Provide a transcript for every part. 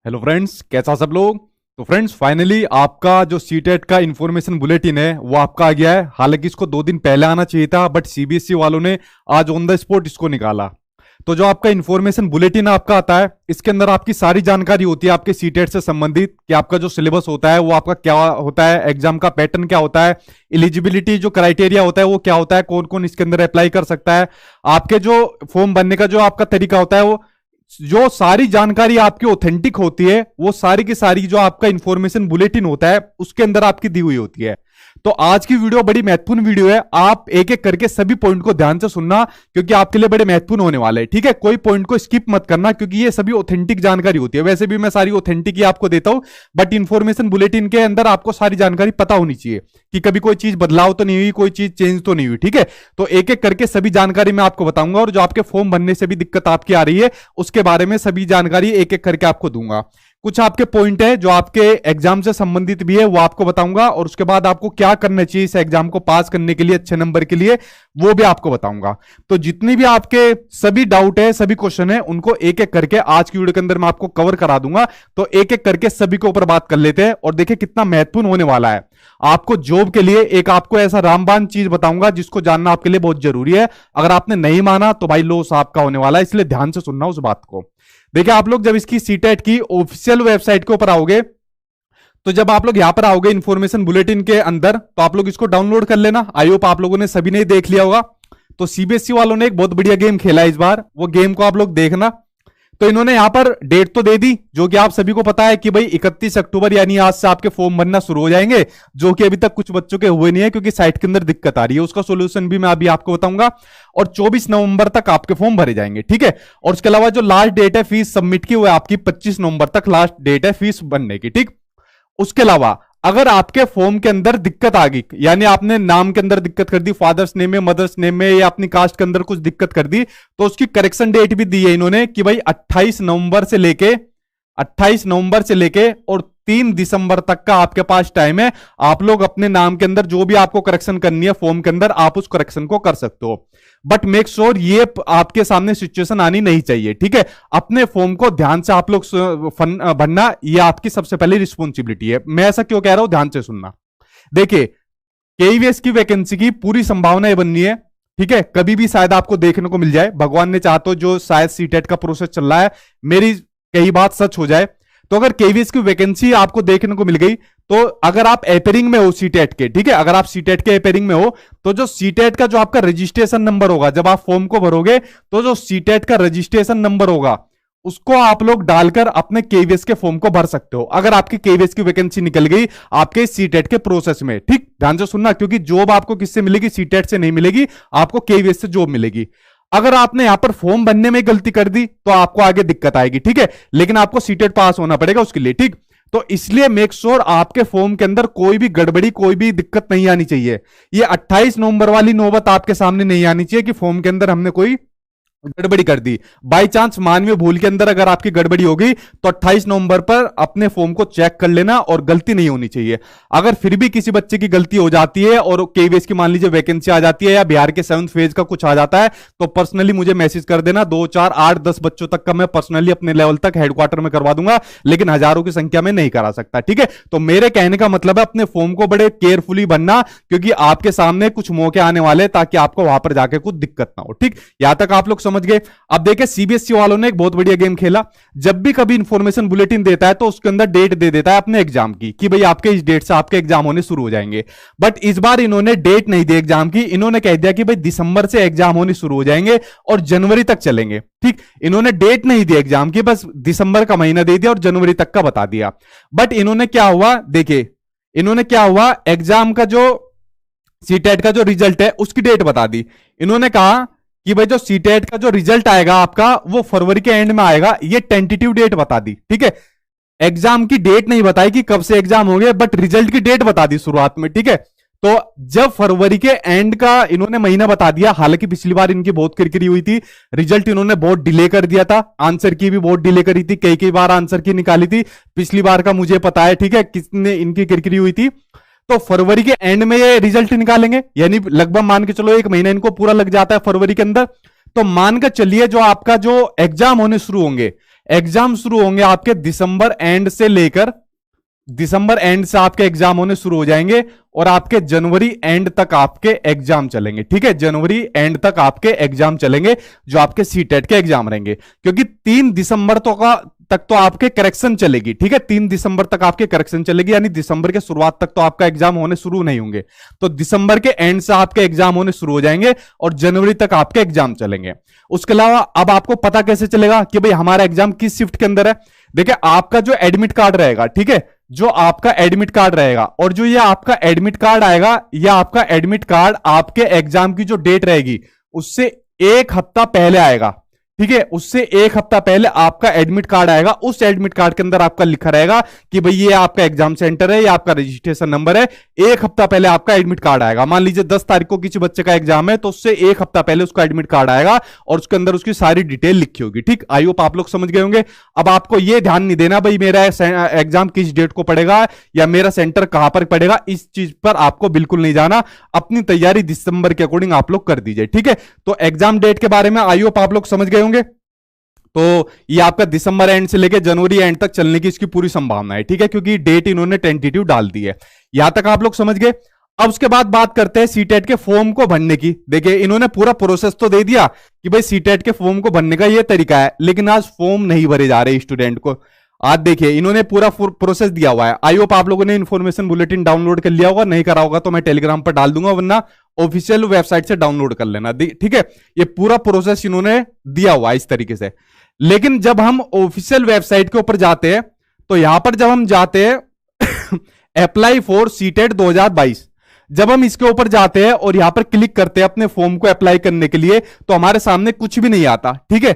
Hello friends, कैसा सब लोग। तो फ्रेंड्स, फाइनली आपका जो सीटेट का इंफॉर्मेशन बुलेटिन है वो आपका आ गया है। हालांकि इसको 2 दिन पहले आना चाहिए था, बट सीबीएसई वालों ने आज ऑन द स्पॉट इसको निकाला। तो जो आपका इंफॉर्मेशन बुलेटिन आपका आता है, इसके अंदर आपकी सारी जानकारी होती है आपके सीटेट से संबंधित कि आपका जो सिलेबस होता है वो आपका क्या होता है, एग्जाम का पैटर्न क्या होता है, एलिजिबिलिटी जो क्राइटेरिया होता है वो क्या होता है, कौन कौन इसके अंदर अप्लाई कर सकता है, आपके जो फॉर्म भरने का जो आपका तरीका होता है, वो जो सारी जानकारी आपकी ऑथेंटिक होती है वो सारी की सारी जो आपका इंफॉर्मेशन बुलेटिन होता है उसके अंदर आपकी दी हुई होती है। तो आज की वीडियो बड़ी महत्वपूर्ण वीडियो है। आप एक एक करके सभी पॉइंट को ध्यान से सुनना, क्योंकि आपके लिए बड़े महत्वपूर्ण होने वाले हैं। ठीक है, कोई पॉइंट को स्किप मत करना, क्योंकि ये सभी ऑथेंटिक जानकारी होती है। वैसे भी मैं सारी ऑथेंटिक ही आपको देता हूं, बट इंफॉर्मेशन बुलेटिन के अंदर आपको सारी जानकारी पता होनी चाहिए कि कभी कोई चीज बदलाव तो नहीं हुई, कोई चीज चेंज तो नहीं हुई। ठीक है, तो एक एक करके सभी जानकारी मैं आपको बताऊंगा, और जो आपके फॉर्म भरने से भी दिक्कत आपकी आ रही है उसके बारे में सभी जानकारी एक एक करके आपको दूंगा। कुछ आपके पॉइंट है जो आपके एग्जाम से संबंधित भी है, वो आपको बताऊंगा, और उसके बाद आपको क्या करना चाहिए इस एग्जाम को पास करने के लिए, अच्छे नंबर के लिए, वो भी आपको बताऊंगा। तो जितनी भी आपके सभी डाउट है, सभी क्वेश्चन है, उनको एक एक करके आज की वीडियो के अंदर मैं आपको कवर करा दूंगा। तो एक एक करके सभी के ऊपर बात कर लेते हैं, और देखिए कितना महत्वपूर्ण होने वाला है आपको जॉब के लिए। एक आपको ऐसा रामबाण चीज बताऊंगा जिसको जानना आपके लिए बहुत जरूरी है। अगर आपने नहीं माना तो भाई लॉस आपका होने वाला है, इसलिए ध्यान से सुनना उस बात को। देखिए, आप लोग जब इसकी सीटेट की ऑफिशियल वेबसाइट के ऊपर आओगे, तो जब आप लोग यहां पर आओगे इंफॉर्मेशन बुलेटिन के अंदर, तो आप लोग इसको डाउनलोड कर लेना। आई होप आप लोगों ने सभी ने देख लिया होगा। तो सीबीएसई वालों ने एक बहुत बढ़िया गेम खेला है इस बार, वो गेम को आप लोग देखना। तो इन्होंने यहां पर डेट तो दे दी, जो कि आप सभी को पता है कि भाई 31 अक्टूबर यानी आज से आपके फॉर्म भरना शुरू हो जाएंगे, जो कि अभी तक कुछ बच्चों के हुए नहीं है क्योंकि साइट के अंदर दिक्कत आ रही है। उसका सोल्यूशन भी मैं अभी आपको बताऊंगा। और 24 नवंबर तक आपके फॉर्म भरे जाएंगे। ठीक है, और उसके अलावा जो लास्ट डेट है फीस सबमिट की, वो आपकी 25 नवंबर तक लास्ट डेट है फीस भरने की। ठीक, उसके अलावा अगर आपके फॉर्म के अंदर दिक्कत आ गई, यानी आपने नाम के अंदर दिक्कत कर दी, फादर्स नेम में, मदर्स नेम में, या अपनी कास्ट के अंदर कुछ दिक्कत कर दी, तो उसकी करेक्शन डेट भी दी है इन्होंने कि भाई 28 नवंबर से लेके और 3 दिसंबर तक का आपके पास टाइम है। आप लोग अपने नाम के अंदर जो भी आपको करेक्शन करनी है फॉर्म के अंदर, आप उस करेक्शन को कर सकते हो। बट मेक श्योर ये आपके सामने सिचुएशन आनी नहीं चाहिए। ठीक है, अपने फॉर्म को ध्यान से आप लोग भरना, ये आपकी सबसे पहली रिस्पॉन्सिबिलिटी है। मैं ऐसा क्यों कह रहा हूं, ध्यान से सुनना। देखिए, केईवीएस की वैकेंसी की पूरी संभावना बननी है। ठीक है, कभी भी शायद आपको देखने को मिल जाए, भगवान ने चाहा तो जो शायद सीटेट का प्रोसेस चल रहा है, मेरी कई बात सच हो जाए। तो अगर केवीएस की वैकेंसी आपको देखने को मिल गई, तो अगर आप एपेरिंग में हो सीटेट के, ठीक है, अगर आप सीटेट के एपेरिंग में हो, तो जो सीटेट का जो आपका रजिस्ट्रेशन नंबर होगा, जब आप फॉर्म को भरोगे, तो जो सीटेट का रजिस्ट्रेशन नंबर होगा उसको आप लोग डालकर अपने केवीएस के फॉर्म को भर सकते हो, अगर आपकी केवीएस की वैकेंसी निकल गई आपके सीटेट के प्रोसेस में। ठीक, ध्यान से सुनना, क्योंकि जॉब आपको किससे मिलेगी, सीटेट से नहीं मिलेगी, आपको केवीएस से जॉब मिलेगी। अगर आपने यहां पर फॉर्म भरने में गलती कर दी तो आपको आगे दिक्कत आएगी। ठीक है, लेकिन आपको सीटेट पास होना पड़ेगा उसके लिए। ठीक, तो इसलिए मेक श्योर आपके फॉर्म के अंदर कोई भी गड़बड़ी, कोई भी दिक्कत नहीं आनी चाहिए। ये 28 नवंबर वाली नौबत आपके सामने नहीं आनी चाहिए कि फॉर्म के अंदर हमने कोई गड़बड़ी कर दी। बाई चांस मानवीय भूल के अंदर अगर आपकी गड़बड़ी होगी तो 28 नवंबर पर अपने फॉर्म को चेक कर लेना, और गलती नहीं होनी चाहिए। अगर फिर भी किसी बच्चे की गलती हो जाती है और केवीएस की मान लीजिए वैकेंसी आ जाती है, या बिहार के 7th फेज का कुछ आ जाता है, तो पर्सनली मुझे मैसेज कर देना। 2, 4, 8, 10 बच्चों तक का मैं पर्सनली अपने लेवल तक हेडक्वार्टर में करवा दूंगा, लेकिन हजारों की संख्या में नहीं करा सकता। ठीक है, तो मेरे कहने का मतलब है अपने फॉर्म को बड़े केयरफुली भरना, क्योंकि आपके सामने कुछ मौके आने वाले, ताकि आपको वहां पर जाके कुछ दिक्कत ना हो। ठीक, यहां तक आप लोग समझ गए। अब देखिए, सीबीएसई वालों ने एक बहुत बढ़िया गेम खेला। जब भी कभी इंफॉर्मेशन बुलेटिन देता है तो उसके अंदर डेट दे देता है अपने एग्जाम की, कि भाई आपके इस डेट से आपके एग्जाम होने शुरू हो जाएंगे। बट इस बार इन्होंने डेट नहीं दी एग्जाम की, इन्होंने कह दिया कि भाई दिसंबर से एग्जाम होने शुरू हो जाएंगे और जनवरी तक चलेंगे। ठीक, इन्होंने डेट नहीं दी एग्जाम की, बस दिसंबर का महीना दे दिया और जनवरी तक का बता दिया। बट इन्होंने क्या हुआ, देखिए इन्होंने क्या हुआ, एग्जाम का जो सीटेट का जो रिजल्ट है उसकी डेट बता दी। इन्होंने कहा कि भाई जो सीटेट का जो रिजल्ट आएगा आपका, वो फरवरी के एंड में आएगा, ये टेंटेटिव डेट बता दी। ठीक है, एग्जाम की डेट नहीं बताई कि कब से एग्जाम होंगे, बट रिजल्ट की डेट बता दी शुरुआत में। ठीक है, तो जब फरवरी के एंड का इन्होंने महीना बता दिया, हालांकि पिछली बार इनकी बहुत किरकिरी हुई थी, रिजल्ट इन्होंने बहुत डिले कर दिया था, आंसर की भी बहुत डिले करी थी, कई कई बार आंसर की निकाली थी पिछली बार का, मुझे पता है। ठीक है, किसने इनकी किरकिरी हुई थी। तो फरवरी के एंड में ये रिजल्ट निकालेंगे, यानी लगभग मान के चलो 1 महीना इनको पूरा लग जाता है फरवरी के अंदर। तो मान कर चलिए जो आपका जो एग्जाम होने शुरू होंगे, एग्जाम शुरू होंगे आपके दिसंबर एंड से आपके एग्जाम होने शुरू हो जाएंगे और आपके जनवरी एंड तक आपके एग्जाम चलेंगे। ठीक है, जनवरी एंड तक आपके एग्जाम चलेंगे जो आपके सीटेट के एग्जाम रहेंगे, क्योंकि 3 दिसंबर तक तो आपके करेक्शन चलेगी। ठीक है, 3 दिसंबर तक आपके करेक्शन चलेगी, यानी दिसंबर के शुरुआत तक तो आपका एग्जाम होने शुरू नहीं होंगे। तो दिसंबर के एंड से आपके एग्जाम होने शुरू हो जाएंगे और जनवरी तक आपके एग्जाम चलेंगे। उसके अलावा अब आपको पता कैसे चलेगा कि भाई हमारा एग्जाम किस शिफ्ट के अंदर है? देखिए, आपका जो एडमिट कार्ड रहेगा, ठीक है, जो आपका एडमिट कार्ड रहेगा और जो ये आपका एडमिट कार्ड आएगा, या आपका एडमिट कार्ड आपके एग्जाम की जो डेट रहेगी उससे 1 हफ्ता पहले आएगा। ठीक है, उससे 1 हफ्ता पहले आपका एडमिट कार्ड आएगा। उस एडमिट कार्ड के अंदर आपका लिखा रहेगा कि भाई ये आपका एग्जाम सेंटर है, ये आपका रजिस्ट्रेशन नंबर है। 1 हफ्ता पहले आपका एडमिट कार्ड आएगा। मान लीजिए 10 तारीख को किसी बच्चे का एग्जाम है, तो उससे 1 हफ्ता पहले उसका एडमिट कार्ड आएगा और उसके अंदर उसकी सारी डिटेल लिखी होगी। ठीक, आई होप आप लोग समझ गए होंगे। अब आपको ये ध्यान नहीं देना भाई मेरा एग्जाम किस डेट को पड़ेगा या मेरा सेंटर कहां पर पड़ेगा, इस चीज पर आपको बिल्कुल नहीं जाना। अपनी तैयारी दिसंबर के अकॉर्डिंग आप लोग कर दीजिए। ठीक है, तो एग्जाम डेट के बारे में आई होप आप लोग समझ गए होंगे। तो ये आपका दिसंबर एंड से लेकर जनवरी एंड तक चलने की इसकी पूरी संभावना है। ठीक है, क्योंकि डेट इन्होंने टेंटेटिव डाल दी है। यहां तक आप लोग समझ गए। अब उसके बाद बात करते हैं सीटेट के फॉर्म को भरने की। देखिए, इन्होंने पूरा प्रोसेस तो दे दिया कि भाई सीटेट के फॉर्म को भरने का ये तरीका है, लेकिन आज फॉर्म नहीं भरे जा रहे स्टूडेंट को। आज देखिए, इन्होंने पूरा प्रोसेस दिया हुआ है। आई होप आप लोगों ने इन्फॉर्मेशन बुलेटिन डाउनलोड कर लिया होगा। नहीं करा होगा तो मैं टेलीग्राम पर डाल दूंगा, वरना ऑफिशियल वेबसाइट से डाउनलोड कर लेना। ठीक है, ये पूरा प्रोसेस इन्होंने दिया हुआ है इस तरीके से। लेकिन जब हम ऑफिशियल वेबसाइट के ऊपर जाते हैं, तो यहां पर जब हम जाते हैं अप्लाई फॉर सीटेट 2022, जब हम इसके ऊपर जाते हैं और यहां पर क्लिक करते हैं अपने फॉर्म को अप्लाई करने के लिए, तो हमारे सामने कुछ भी नहीं आता। ठीक है,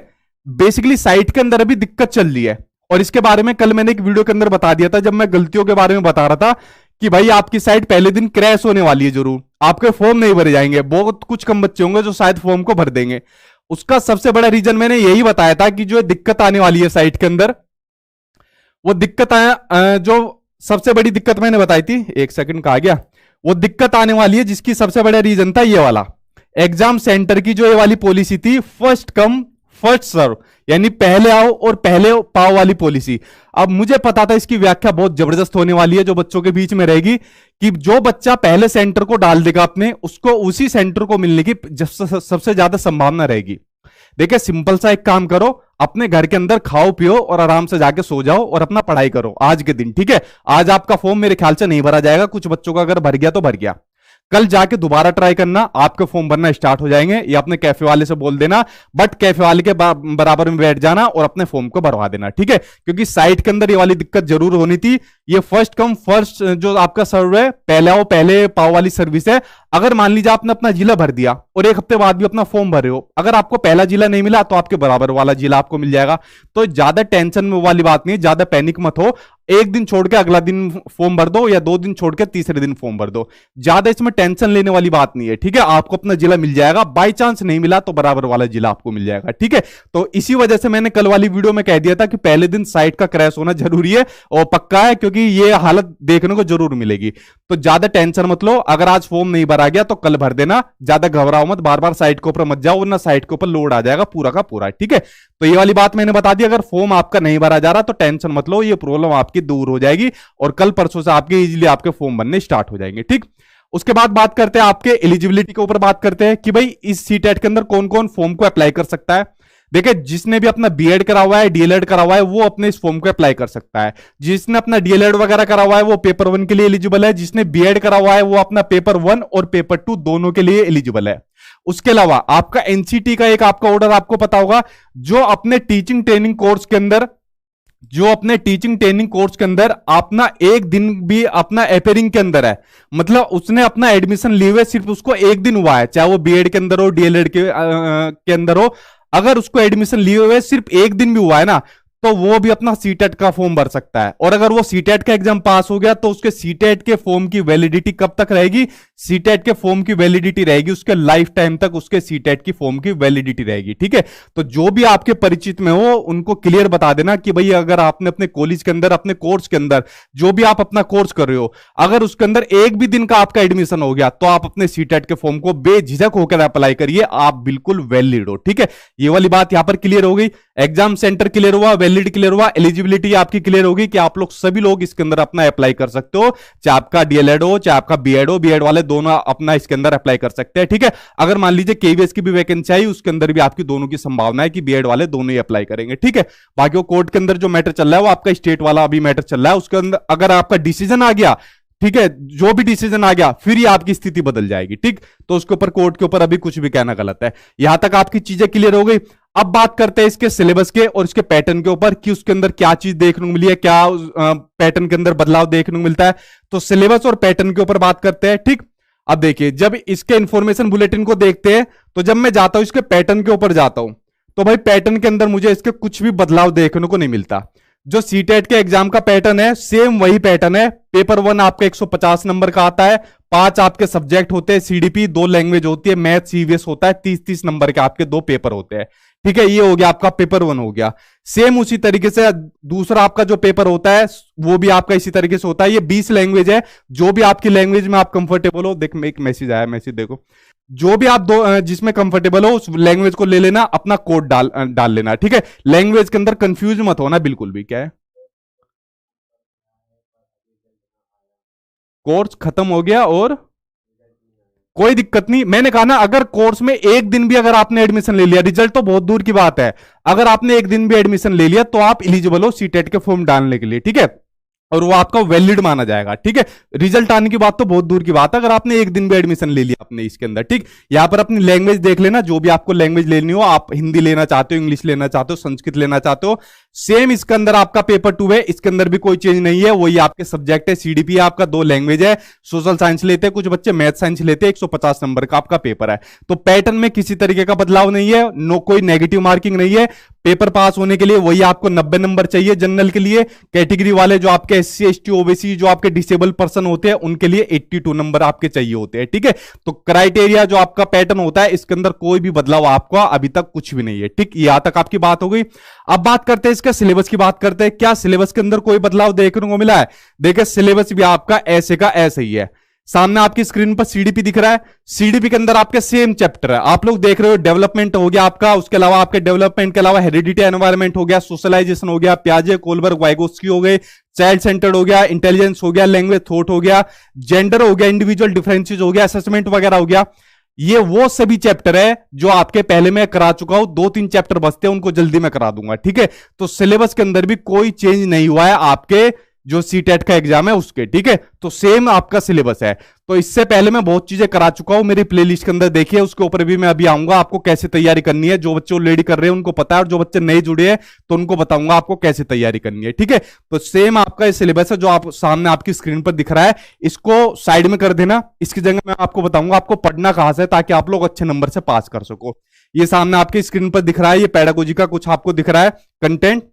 बेसिकली साइट के अंदर अभी दिक्कत चल रही है, और इसके बारे में कल मैंने एक वीडियो के अंदर बता दिया था, जब मैं गलतियों के बारे में बता रहा था कि भाई आपकी साइट पहले दिन क्रैश होने वाली है, जरूर आपके फॉर्म नहीं भरे जाएंगे। बहुत कुछ कम बच्चे होंगे जो शायद फॉर्म को भर देंगे। उसका सबसे बड़ा रीजन मैंने यही बताया था कि जो दिक्कत आने वाली है साइट के अंदर, वो दिक्कत जो सबसे बड़ी दिक्कत मैंने बताई थी, एक सेकंड कहा गया, वो दिक्कत आने वाली है जिसकी सबसे बड़ा रीजन था ये वाला एग्जाम सेंटर की जो ये वाली पॉलिसी थी, फर्स्ट कम फर्स्ट सर्व, यानी पहले आओ और पहले पाओ वाली पॉलिसी। अब मुझे पता था इसकी व्याख्या बहुत जबरदस्त होने वाली है, जो बच्चों के बीच में रहेगी, कि जो बच्चा पहले सेंटर को डाल देगा अपने, उसको उसी सेंटर को मिलने की सबसे ज्यादा संभावना रहेगी। देखिए, सिंपल सा एक काम करो, अपने घर के अंदर खाओ पियो और आराम से जाके सो जाओ और अपना पढ़ाई करो आज के दिन। ठीक है, आज आपका फॉर्म मेरे ख्याल से नहीं भरा जाएगा, कुछ बच्चों का अगर भर गया तो भर गया। कल जाके दोबारा ट्राई करना, आपके फॉर्म भरना स्टार्ट हो जाएंगे, या अपने कैफे वाले से बोल देना, बट कैफे वाले के बराबर में बैठ जाना और अपने फॉर्म को भरवा देना। ठीक है, क्योंकि साइट के अंदर ये वाली दिक्कत जरूर होनी थी। ये फर्स्ट कम फर्स्ट जो आपका सर्व है, पहले आओ पहले पाओ वाली सर्विस है। अगर मान लीजिए आपने अपना जिला भर दिया और 1 हफ्ते बाद भी अपना फॉर्म भरे हो, अगर आपको पहला जिला नहीं मिला तो आपके बराबर वाला जिला आपको मिल जाएगा। तो ज्यादा टेंशन वाली बात नहीं है, ज्यादा पैनिक मत हो। एक दिन छोड़ के अगला दिन फॉर्म भर दो, या 2 दिन छोड़ के तीसरे दिन फॉर्म भर दो, ज्यादा इसमें टेंशन लेने वाली बात नहीं है। ठीक है, आपको अपना जिला मिल जाएगा, बाई चांस नहीं मिला तो बराबर वाला जिला आपको मिल जाएगा। ठीक है, तो इसी वजह से मैंने कल वाली वीडियो में कह दिया था कि पहले दिन साइट का क्रैश होना जरूरी है और पक्का है, क्योंकि ये हालत देखने को जरूर मिलेगी। तो ज्यादा टेंशन मत लो, अगर आज फॉर्म नहीं भरा गया तो कल भर देना, ज्यादा घबराओ मत, बार बार साइट के ऊपर मत जाओ, वरना साइट के ऊपर लोड आ जाएगा पूरा का पूरा। ठीक है, तो ये वाली बात मैंने बता दी। अगर फॉर्म आपका नहीं भरा जा रहा तो टेंशन मत लो, ये प्रॉब्लम आपकी दूर हो जाएगी और कल परसों से आपके इजीली आपके फॉर्म बनने स्टार्ट हो जाएंगे। ठीक, उसके बाद बात करते हैं आपके एलिजिबिलिटी के ऊपर बात करते हैं कि भाई इस सीटेट के अंदर कौन कौन फॉर्म को अप्लाई कर सकता है। देखिए, जिसने भी अपना बीएड करा हुआ है, डीएलएड करा हुआ है, वो अपने इस फॉर्म को अप्लाई कर सकता है। जिसने अपना डीएलएड वगैरह करा हुआ है वो पेपर 1 के लिए एलिजिबल है। जिसने बीएड करा हुआ है वो अपना पेपर 1 और पेपर 2 दोनों के लिए एलिजिबल है। उसके अलावा आपका एनसीटी का एक आपका ऑर्डर आपको पता होगा, जो अपने टीचिंग ट्रेनिंग कोर्स के अंदर अपना एक दिन भी अपना अपेयरिंग के अंदर है, मतलब उसने अपना एडमिशन लिए हुए सिर्फ उसको एक दिन हुआ है, चाहे वो बीएड के अंदर हो डीएलएड के अंदर हो, अगर उसको एडमिशन लिए हुए सिर्फ एक दिन भी हुआ है ना, तो वो भी अपना सीटेट का फॉर्म भर सकता है। और अगर वो सीटेट का एग्जाम पास हो गया तो उसके सीटेट के फॉर्म की वैलिडिटी कब तक रहेगी? सीटेट के फॉर्म की वैलिडिटी रहेगी, उसके लाइफ टाइम तक उसके सीटेट की फॉर्म की वैलिडिटी रहेगी। ठीक है, तो जो भी आपके परिचित में हो उनको क्लियर बता देना कि भाई अगर आपने अपने कॉलेज के अंदर, अपने कोर्स के अंदर जो भी आप अपना कोर्स कर रहे हो, अगर उसके अंदर एक भी दिन का आपका एडमिशन हो गया तो आप अपने सीटेट के फॉर्म को बेझिझक होकर अप्लाई करिए, आप बिल्कुल वैलिड हो। ठीक है, ये वाली बात यहां पर क्लियर हो गई। एग्जाम सेंटर क्लियर हुआ, वैलिड क्लियर हुआ, एलिजिबिलिटी आपकी क्लियर होगी कि आप लोग सभी लोग इसके अंदर अपना अप्लाई कर सकते हो, चाहे आपका डीएलएड हो चाहे आपका बीएड हो, बीएड वाले दोनों अपना इसके अंदर अप्लाई कर सकते हैं। ठीक है, अगर मान लीजिए केवीएस की भी वैकेंसी आई, उसके अंदर भी आपकी दोनों की संभावना है कि बीएड वाले दोनों ही अप्लाई करेंगे। ठीक है, बाकी वो कोर्ट के अंदर जो मैटर चल रहा है वो आपका स्टेट वाला अभी मैटर चल रहा है, उसके अंदर अगर आपका डिसीजन आ गया, ठीक है, जो भी डिसीजन आ गया फिर ये आपकी स्थिति बदल जाएगी। ठीक, तो उसके ऊपर कोर्ट के ऊपर अभी कुछ भी कहना गलत है। यहां तक आपकी चीजें क्लियर हो गई। अब बात करते हैं इसके सिलेबस के और इसके पैटर्न के ऊपर कि उसके अंदर क्या चीज देखने को मिली है, क्या पैटर्न के अंदर बदलाव देखने को मिलता है। तो सिलेबस और पैटर्न के ऊपर बात करते हैं। ठीक, अब देखिए जब इसके इंफॉर्मेशन बुलेटिन को देखते हैं तो जब मैं जाता हूं इसके पैटर्न के ऊपर जाता हूं तो भाई पैटर्न के अंदर मुझे इसके कुछ भी बदलाव देखने को नहीं मिलता। जो सीटेट के एग्जाम का पैटर्न है सेम वही पैटर्न है। पेपर 1 आपका 150 नंबर का आता है, 5 आपके सब्जेक्ट होते हैं, सीडीपी 2 लैंग्वेज होती है, मैथ सीवीएस होता है, 30-30 नंबर के आपके 2 पेपर होते हैं। ठीक है, ये हो गया आपका पेपर 1 हो गया। सेम उसी तरीके से दूसरा आपका जो पेपर होता है वो भी आपका इसी तरीके से होता है। ये 20 लैंग्वेज है, जो भी आपकी लैंग्वेज में आप कंफर्टेबल हो। देख, एक मैसेज आया, मैसेज देखो, जो भी आप जिसमें कंफर्टेबल हो उस लैंग्वेज को ले लेना, अपना कोड डाल लेना। ठीक है, लैंग्वेज के अंदर कंफ्यूज मत होना बिल्कुल भी। क्या है, कोर्स खत्म हो गया और कोई दिक्कत नहीं। मैंने कहा ना, अगर कोर्स में एक दिन भी अगर आपने एडमिशन ले लिया, रिजल्ट तो बहुत दूर की बात है, अगर आपने एक दिन भी एडमिशन ले लिया तो आप एलिजिबल हो सीटेट के फॉर्म डालने के लिए। ठीक है, और वो आपका वैलिड माना जाएगा। ठीक है, रिजल्ट आने की बात तो बहुत दूर की बात है, अगर आपने एक दिन भी एडमिशन ले लिया अपने इसके अंदर। ठीक, यहां पर अपनी लैंग्वेज देख लेना, जो भी आपको लैंग्वेज लेनी हो, आप हिंदी लेना चाहते हो, इंग्लिश लेना चाहते हो, संस्कृत लेना चाहते हो, सेम इसके अंदर आपका पेपर 2 है, इसके अंदर भी कोई चेंज नहीं है, वही आपके सब्जेक्ट है। सीडीपी आपका 2 लैंग्वेज है, सोशल साइंस लेते हैं कुछ बच्चे, मैथ साइंस लेते हैं, 150 नंबर का आपका पेपर है। तो पैटर्न में किसी तरीके का बदलाव नहीं है, कोई नेगेटिव मार्किंग नहीं है। पेपर पास होने के लिए वही आपको 90 नंबर चाहिए जनरल के लिए। कैटेगरी वाले जो आपके एससी एसटी ओबीसी जो आपके डिसेबल पर्सन होते हैं उनके लिए 82 नंबर आपके चाहिए होते हैं। ठीक है, तो क्राइटेरिया जो आपका पैटर्न होता है इसके अंदर कोई भी बदलाव आपको अभी तक कुछ भी नहीं है। ठीक, यहां तक आपकी बात हो गई। अब बात करते हैं इसका सिलेबस की, बात करते हैं क्या सिलेबस के अंदर कोई बदलाव देखने को मिला है। देखिए सिलेबस भी आपका ऐसे का ऐसे ही है। सामने आपकी स्क्रीन पर सीडीपी दिख रहा है, सीडीपी के अंदर आपके सेम चैप्टर है, आप लोग देख रहे हो। डेवलपमेंट हो गया आपका, उसके अलावा आपके डेवलपमेंट के अलावा हेरिडिटी एनवायरनमेंट हो गया, सोशलाइजेशन हो गया, पियाजे कोलबर्ग वाइगोस्की हो गए, चाइल्ड सेंटर्ड हो गया, इंटेलिजेंस हो गया, लैंग्वेज थॉट हो गया, जेंडर हो गया, इंडिविजुअल डिफरेंसेस हो गया, असेसमेंट वगैरह हो गया। ये वो सभी चैप्टर है जो आपके पहले मैं करा चुका हूं, 2-3 चैप्टर बचते हैं, उनको जल्दी मैं करा दूंगा। ठीक है, तो सिलेबस के अंदर भी कोई चेंज नहीं हुआ है आपके जो सीटेट का एग्जाम है उसके। ठीक है, तो सेम आपका सिलेबस है। तो इससे पहले मैं बहुत चीजें करा चुका हूं, मेरी प्लेलिस्ट के अंदर देखिए, उसके ऊपर भी मैं अभी आऊंगा, आपको कैसे तैयारी करनी है। जो बच्चे ऑलरेडी कर रहे हैं उनको पता है, और जो बच्चे नए जुड़े हैं तो उनको बताऊंगा आपको कैसे तैयारी करनी है। ठीक है, तो सेम आपका ये सिलेबस है जो आप सामने आपकी स्क्रीन पर दिख रहा है, इसको साइड में कर देना। इसकी जगह मैं आपको बताऊंगा आपको पढ़ना कहां से, ताकि आप लोग अच्छे नंबर से पास कर सको। ये सामने आपकी स्क्रीन पर दिख रहा है, ये पेडागोजी का कुछ आपको दिख रहा है कंटेंट।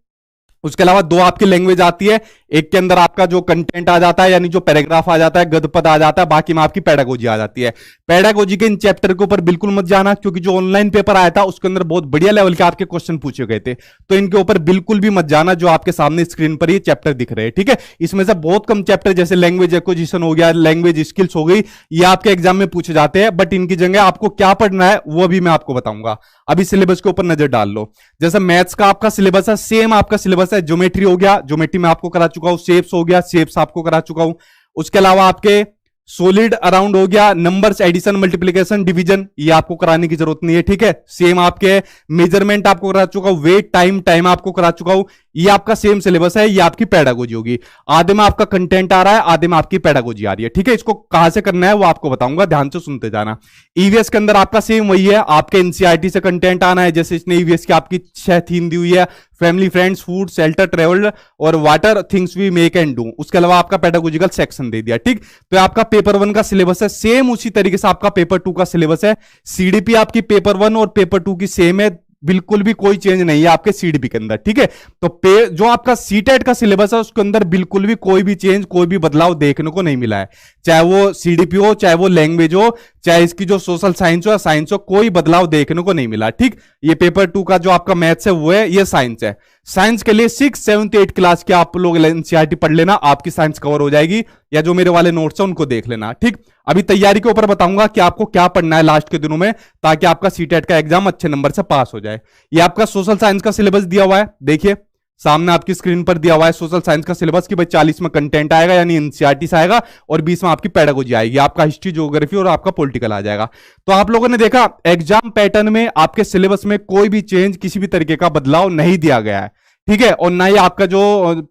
उसके अलावा 2 आपकी लैंग्वेज आती है, एक के अंदर आपका जो कंटेंट आ जाता है, यानी जो पैराग्राफ आ जाता है, गद्य आ जाता है, बाकी में आपकी पेडागोजी आ जाती है। पेडागोजी के इन चैप्टर के ऊपर बिल्कुल मत जाना, क्योंकि जो ऑनलाइन पेपर आया था उसके अंदर बहुत बढ़िया लेवल के आपके क्वेश्चन पूछे गए थे, तो इनके ऊपर बिल्कुल भी मत जाना। जो आपके सामने स्क्रीन पर ये चैप्टर दिख रहे हैं, ठीक है, इसमें से बहुत कम चैप्टर जैसे लैंग्वेज एक्विजिशन हो गया, लैंग्वेज स्किल्स हो गई, ये आपके एग्जाम में पूछे जाते हैं। बट इनकी जगह आपको क्या पढ़ना है वो भी मैं आपको बताऊंगा। अभी सिलेबस के ऊपर नजर डाल लो। जैसे मैथ्स का आपका सिलेबस है, सेम आपका सिलेबस है। ज्योमेट्री हो गया, ज्योमेट्री में आपको करा चुका हूं। शेप्स हो गया, शेप्स आपको करा चुका हूं। उसके अलावा आपके सॉलिड अराउंड हो गया, नंबर्स एडिशन मल्टीप्लिकेशन डिवीजन, ये आपको कराने की जरूरत नहीं है। ठीक है, सेम आपके मेजरमेंट आपको करा चुका हूं, वेट टाइम आपको करा चुका हूं। ये आपका सेम सिलेबस है, ये आपकी पेडागोजी होगी। आधे में आपका कंटेंट आ रहा है, आधे में आपकी पेडागोजी आ रही है। ठीक है, इसको कहां से करना है वो आपको बताऊंगा, ध्यान से सुनते जाना। ईवीएस के अंदर आपका सेम वही है, आपके एनसीईआरटी से कंटेंट आना है। जैसे इसने ईवीएस की आपकी 6 थीम दी हुई है, family, friends, food, shelter, travel और water things we make and do. उसके अलावा आपका पेडागोजिकल सेक्शन दे दिया। ठीक, तो आपका पेपर 1 का सिलेबस है, सेम उसी तरीके से आपका पेपर 2 का सिलेबस है। सीडीपी आपकी पेपर 1 और पेपर 2 की सेम है, बिल्कुल भी कोई चेंज नहीं है आपके सीडीपी के अंदर, ठीक है। तो जो आपका सीटेट का सिलेबस है उसके अंदर बिल्कुल भी कोई भी चेंज, कोई भी बदलाव देखने को नहीं मिला है। चाहे वो सीडीपी हो, चाहे वो लैंग्वेज हो, चाहे इसकी जो सोशल साइंस हो या साइंस हो, कोई बदलाव देखने को नहीं मिला, ठीक। ये पेपर 2 का जो आपका मैथ्स है वो है, ये साइंस है। साइंस के लिए 6, 7, 8 क्लास के आप लोग एनसीईआरटी पढ़ लेना, आपकी साइंस कवर हो जाएगी, या जो मेरे वाले नोट्स हैं उनको देख लेना, ठीक। अभी तैयारी के ऊपर बताऊंगा कि आपको क्या पढ़ना है लास्ट के दिनों में, ताकि आपका सीटेट का एग्जाम अच्छे नंबर से पास हो जाए। ये आपका सोशल साइंस का सिलेबस दिया हुआ है, देखिए सामने आपकी स्क्रीन पर दिया हुआ है सोशल साइंस का सिलेबस कि भाई 40 में कंटेंट आएगा यानी एनसीईआरटी से आएगा, और 20 में आपकी पेडागोजी आएगी, आपका हिस्ट्री, ज्योग्राफी और आपका पॉलिटिकल आ जाएगा। तो आप लोगों ने देखा एग्जाम पैटर्न में आपके सिलेबस में कोई भी चेंज, किसी भी तरीके का बदलाव नहीं दिया गया है, ठीक है। और ना ही आपका जो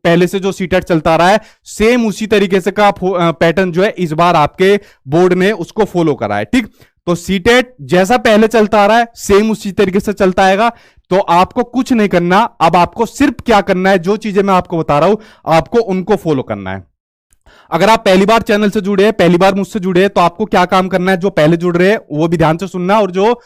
पहले से जो सीटेट चलता रहा है सेम उसी तरीके से का पैटर्न जो है इस बार आपके बोर्ड ने उसको फॉलो करा है, ठीक। तो सीटेट जैसा पहले चलता आ रहा है सेम उसी तरीके से चलता आएगा। तो आपको कुछ नहीं करना, अब आपको सिर्फ क्या करना है, जो चीजें मैं आपको बता रहा हूं आपको उनको फॉलो करना है। अगर आप पहली बार चैनल से जुड़े हैं, पहली बार मुझसे जुड़े हैं, तो आपको क्या काम करना है, जो पहले जुड़ रहे हैं वो भी ध्यान से सुनना, और जो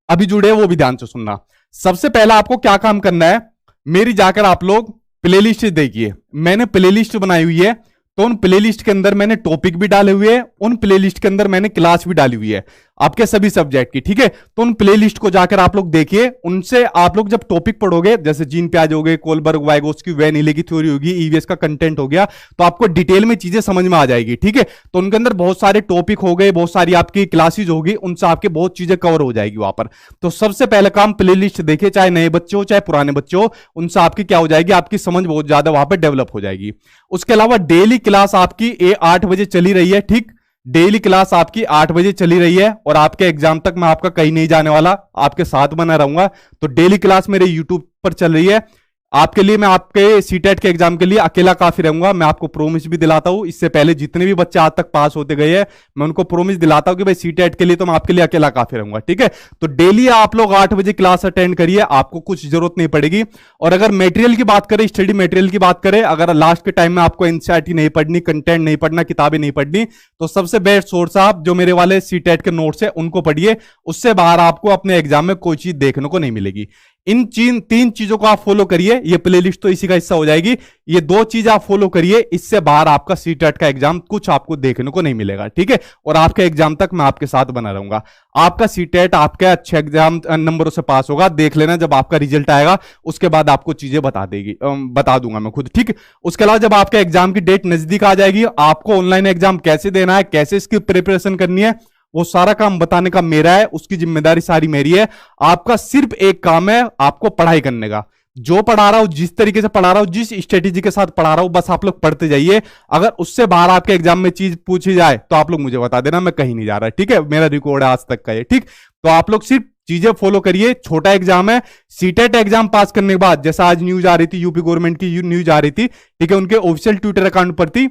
अभी जुड़े हैं वो भी ध्यान से सुनना। सबसे पहला आपको क्या काम करना है, मेरी जाकर आप लोग प्लेलिस्ट देखिए, मैंने प्लेलिस्ट बनाई हुई है। तो उन प्लेलिस्ट के अंदर मैंने टॉपिक भी डाले हुए हैं, उन प्लेलिस्ट के अंदर मैंने क्लास भी डाली हुई है आपके सभी सब्जेक्ट की, ठीक है। तो उन प्लेलिस्ट को जाकर आप लोग देखिए, उनसे आप लोग जब टॉपिक पढ़ोगे, जैसे जीन प्याज हो गए, कोलबर्ग वाइगोत्स्की वैन हीले की थ्योरी होगी, ईवीएस का कंटेंट हो गया, तो आपको डिटेल में चीजें समझ में आ जाएगी, ठीक है। तो उनके अंदर बहुत सारे टॉपिक हो गए, बहुत सारी आपकी क्लासेज होगी, उनसे आपके बहुत चीजें कवर हो जाएगी वहां पर। तो सबसे पहले काम प्लेलिस्ट देखिए, चाहे नए बच्चे हो चाहे पुराने बच्चे हो, उनसे आपकी क्या हो जाएगी, आपकी समझ बहुत ज्यादा वहां पर डेवलप हो जाएगी। उसके अलावा डेली क्लास आपकी 8 बजे चली रही है, ठीक। डेली क्लास आपकी 8 बजे चली रही है, और आपके एग्जाम तक मैं आपका कहीं नहीं जाने वाला, आपके साथ बना रहूंगा। तो डेली क्लास मेरे यूट्यूब पर चल रही है आपके लिए। मैं आपके सीटेट के एग्जाम के लिए अकेला काफी रहूंगा, मैं आपको प्रोमिस भी दिलाता हूं। इससे पहले जितने भी बच्चे आज तक पास होते गए हैं, मैं उनको प्रोमिस दिलाता हूं कि भाई सीटेट के लिए तो मैं आपके लिए अकेला काफी रहूंगा, ठीक है। तो डेली आप लोग 8 बजे क्लास अटेंड करिए, आपको कुछ जरूरत नहीं पड़ेगी। और अगर मटेरियल की बात करें, स्टडी मटेरियल की बात करें, अगर लास्ट के टाइम में आपको एनसीईआरटी नहीं पढ़नी, कंटेंट नहीं पढ़ना, किताबें नहीं पढ़नी, तो सबसे बेस्ट सोर्स आप जो मेरे वाले सीटेट के नोट्स है उनको पढ़िए। उससे बाहर आपको अपने एग्जाम में कोई चीज देखने को नहीं मिलेगी। इन 3 चीजों को आप फॉलो करिए, ये प्लेलिस्ट तो इसी का हिस्सा हो जाएगी। ये 2 चीज आप फॉलो करिए, इससे बाहर आपका सीटेट का एग्जाम कुछ आपको देखने को नहीं मिलेगा, ठीक है। और आपके एग्जाम तक मैं आपके साथ बना रहूंगा। आपका सीटेट आपके अच्छे एग्जाम नंबरों से पास होगा, देख लेना जब आपका रिजल्ट आएगा, उसके बाद आपको चीजें बता दूंगा मैं खुद, ठीक। उसके अलावा जब आपके एग्जाम की डेट नजदीक आ जाएगी, आपको ऑनलाइन एग्जाम कैसे देना है, कैसे इसकी प्रिपरेशन करनी है, वो सारा काम बताने का मेरा है, उसकी जिम्मेदारी सारी मेरी है। आपका सिर्फ एक काम है, आपको पढ़ाई करने का। जो पढ़ा रहा हूं, जिस तरीके से पढ़ा रहा हूं, जिस स्ट्रेटेजी के साथ पढ़ा रहा हूं, बस आप लोग पढ़ते जाइए। अगर उससे बाहर आपके एग्जाम में चीज पूछी जाए तो आप लोग मुझे बता देना, मैं कहीं नहीं जा रहा, ठीक है। मेरा रिकॉर्ड है आज तक का ये, ठीक। तो आप लोग सिर्फ चीजें फॉलो करिए। छोटा एग्जाम है, सीटेट एग्जाम पास करने के बाद, जैसा आज न्यूज आ रही थी, यूपी गवर्नमेंट की न्यूज आ रही थी, ठीक है, उनके ऑफिशियल ट्विटर अकाउंट पर थी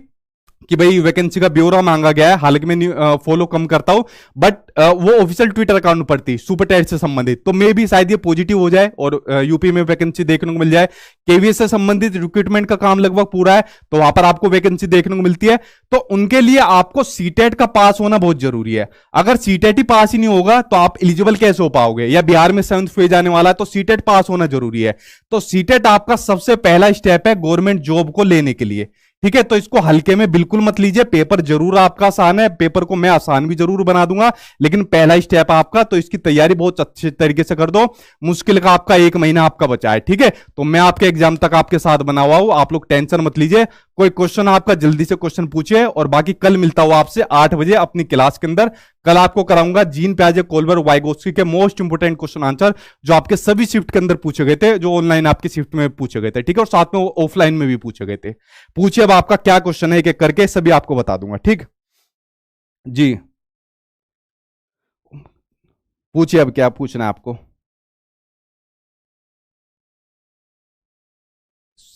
कि भाई वैकेंसी का ब्यौरा मांगा गया है। हालांकि मैं फॉलो कम करता हूं, बट वो ऑफिशियल ट्विटर अकाउंट पर थी सुपर टेट से संबंधित। तो मे भी शायद ये पॉजिटिव हो जाए और यूपी में वैकेंसी देखने को मिल जाए। केवीएस से संबंधित रिक्रूटमेंट का काम लगभग पूरा है, तो वहां पर आपको वैकेंसी देखने को मिलती है। तो उनके लिए आपको सीटेट का पास होना बहुत जरूरी है। अगर सीटेट ही पास ही नहीं होगा तो आप एलिजिबल कैसे हो पाओगे, या बिहार में 7th फेज आने वाला है तो सीटेट पास होना जरूरी है। तो सीटेट आपका सबसे पहला स्टेप है गवर्नमेंट जॉब को लेने के लिए, ठीक है। तो इसको हल्के में बिल्कुल मत लीजिए। पेपर जरूर आपका आसान है, पेपर को मैं आसान भी जरूर बना दूंगा, लेकिन पहला स्टेप आपका, तो इसकी तैयारी बहुत अच्छे तरीके से कर दो। मुश्किल का आपका 1 महीना आपका बचा है, ठीक है। तो मैं आपके एग्जाम तक आपके साथ बना हुआ हूं, आप लोग टेंशन मत लीजिए। कोई क्वेश्चन आपका जल्दी से क्वेश्चन पूछिए, और बाकी कल मिलता हुआ आपसे 8 बजे अपनी क्लास के अंदर। कल आपको कराऊंगा जीन प्याजे कोलबर्ग वाइगोत्स्की के मोस्ट इंपोर्टेंट क्वेश्चन आंसर, जो आपके सभी शिफ्ट के अंदर पूछे गए थे, जो ऑनलाइन आपकी शिफ्ट में पूछे गए थे, ठीक है, और साथ में वो ऑफलाइन में भी पूछे गए थे। पूछिए अब आपका क्या क्वेश्चन है, एक एक करके सभी आपको बता दूंगा, ठीक। जी पूछिए, अब क्या पूछना है आपको।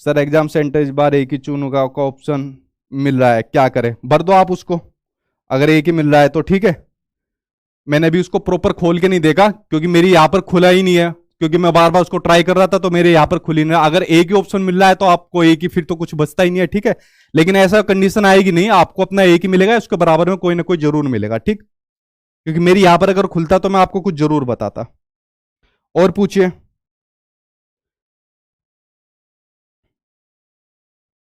सर एग्जाम सेंटर इस बार एक ही चुनूंगा का ऑप्शन मिल रहा है, क्या करें, भर दो आप उसको। अगर एक ही मिल रहा है तो ठीक है। मैंने अभी उसको प्रॉपर खोल के नहीं देखा, क्योंकि मेरी यहां पर खुला ही नहीं है, क्योंकि मैं बार बार उसको ट्राई कर रहा था, तो मेरे यहां पर खुली नहीं। अगर एक ही ऑप्शन मिल रहा है तो आपको एक ही, फिर तो कुछ बचता ही नहीं है, ठीक है। लेकिन ऐसा कंडीशन आएगी नहीं, आपको अपना एक ही मिलेगा, उसके बराबर में कोई ना कोई जरूर मिलेगा, ठीक। क्योंकि मेरी यहां पर अगर खुलता तो मैं आपको कुछ जरूर बताता। और पूछिए।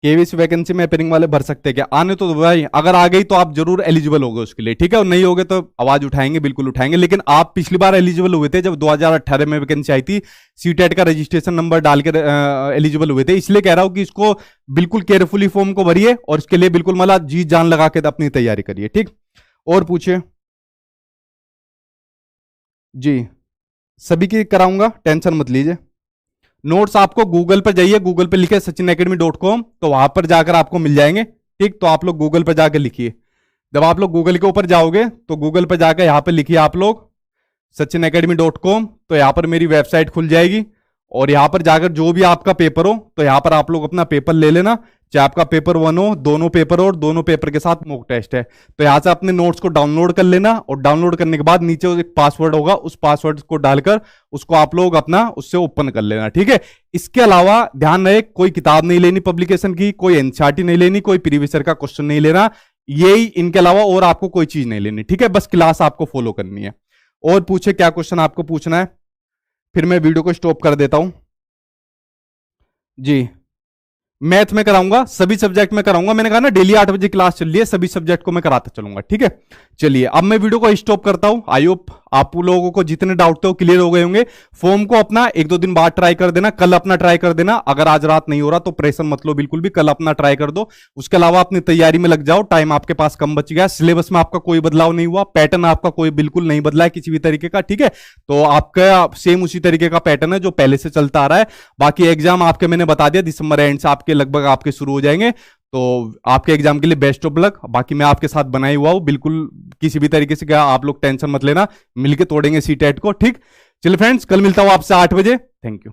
केवीसी वैकेंसी में अपेयरिंग वाले भर सकते हैं क्या? आने तो भाई, अगर आ गई तो आप जरूर एलिजिबल होगे उसके लिए, ठीक है, और नहीं होगे तो आवाज उठाएंगे, बिल्कुल उठाएंगे। लेकिन आप पिछली बार एलिजिबल हुए थे जब 2018 में वैकेंसी आई थी, सीटेट का रजिस्ट्रेशन नंबर डाल के एलिजिबल हुए थे। इसलिए कह रहा हूं कि इसको बिल्कुल केयरफुली फॉर्म को भरिए और इसके लिए बिल्कुल मतलब जी जान लगा के अपनी तैयारी करिए, ठीक। और पूछिए जी, सभी की कराऊंगा, टेंशन मत लीजिए। नोट्स आपको गूगल पर जाइए, गूगल पे लिखे sachinacademy.com, तो वहां पर जाकर आपको मिल जाएंगे, ठीक। तो आप लोग गूगल पर जाकर लिखिए। जब आप लोग गूगल के ऊपर जाओगे तो गूगल पर जाकर यहां पर लिखिए आप लोग sachinacademy.com, तो यहां पर मेरी वेबसाइट खुल जाएगी और यहां पर जाकर जो भी आपका पेपर हो तो यहां पर आप लोग अपना पेपर ले लेना, चाहे आपका पेपर 1 हो, दोनों पेपर हो और दोनों पेपर के साथ मॉक टेस्ट है। तो यहां से अपने नोट्स को डाउनलोड कर लेना और डाउनलोड करने के बाद नीचे एक पासवर्ड होगा, उस पासवर्ड को डालकर उसको आप लोग अपना उससे ओपन कर लेना, ठीक है। इसके अलावा ध्यान रहे, कोई किताब नहीं लेनी पब्लिकेशन की, कोई एनसीईआरटी नहीं लेनी, कोई प्रीवियस ईयर का क्वेश्चन नहीं लेना, यही इनके अलावा और आपको कोई चीज नहीं लेनी, ठीक है। बस क्लास आपको फॉलो करनी है। और पूछे क्या क्वेश्चन आपको पूछना है, फिर मैं वीडियो को स्टॉप कर देता हूं। जी, मैथ में कराऊंगा, सभी सब्जेक्ट में कराऊंगा। मैंने कहा ना डेली 8 बजे क्लास चल रही है, सभी सब्जेक्ट को मैं कराता चलूंगा, ठीक है। चलिए अब मैं वीडियो को स्टॉप करता हूं। आई होप आप लोगों को जितने डाउट थे वो क्लियर हो गए होंगे। फॉर्म को अपना 1-2 दिन बाद ट्राई कर देना, कल अपना ट्राई कर देना। अगर आज रात नहीं हो रहा तो प्रेशर मत लो बिल्कुल भी, कल अपना ट्राई कर दो। उसके अलावा अपनी तैयारी में लग जाओ, टाइम आपके पास कम बच गया। सिलेबस में आपका कोई बदलाव नहीं हुआ, पैटर्न आपका कोई बिल्कुल नहीं बदला है किसी भी तरीके का, ठीक है। तो आपका सेम उसी तरीके का पैटर्न है जो पहले से चलता आ रहा है। बाकी एग्जाम आपके मैंने बता दिया दिसंबर एंड से आपके लगभग आपके शुरू हो जाएंगे। तो आपके एग्जाम के लिए बेस्ट ऑफ लक। बाकी मैं आपके साथ बना ही हुआ हूं, बिल्कुल किसी भी तरीके से क्या आप लोग टेंशन मत लेना, मिलके तोड़ेंगे सीटेट को, ठीक। चलिए फ्रेंड्स, कल मिलता हूं आपसे 8 बजे। Thank you.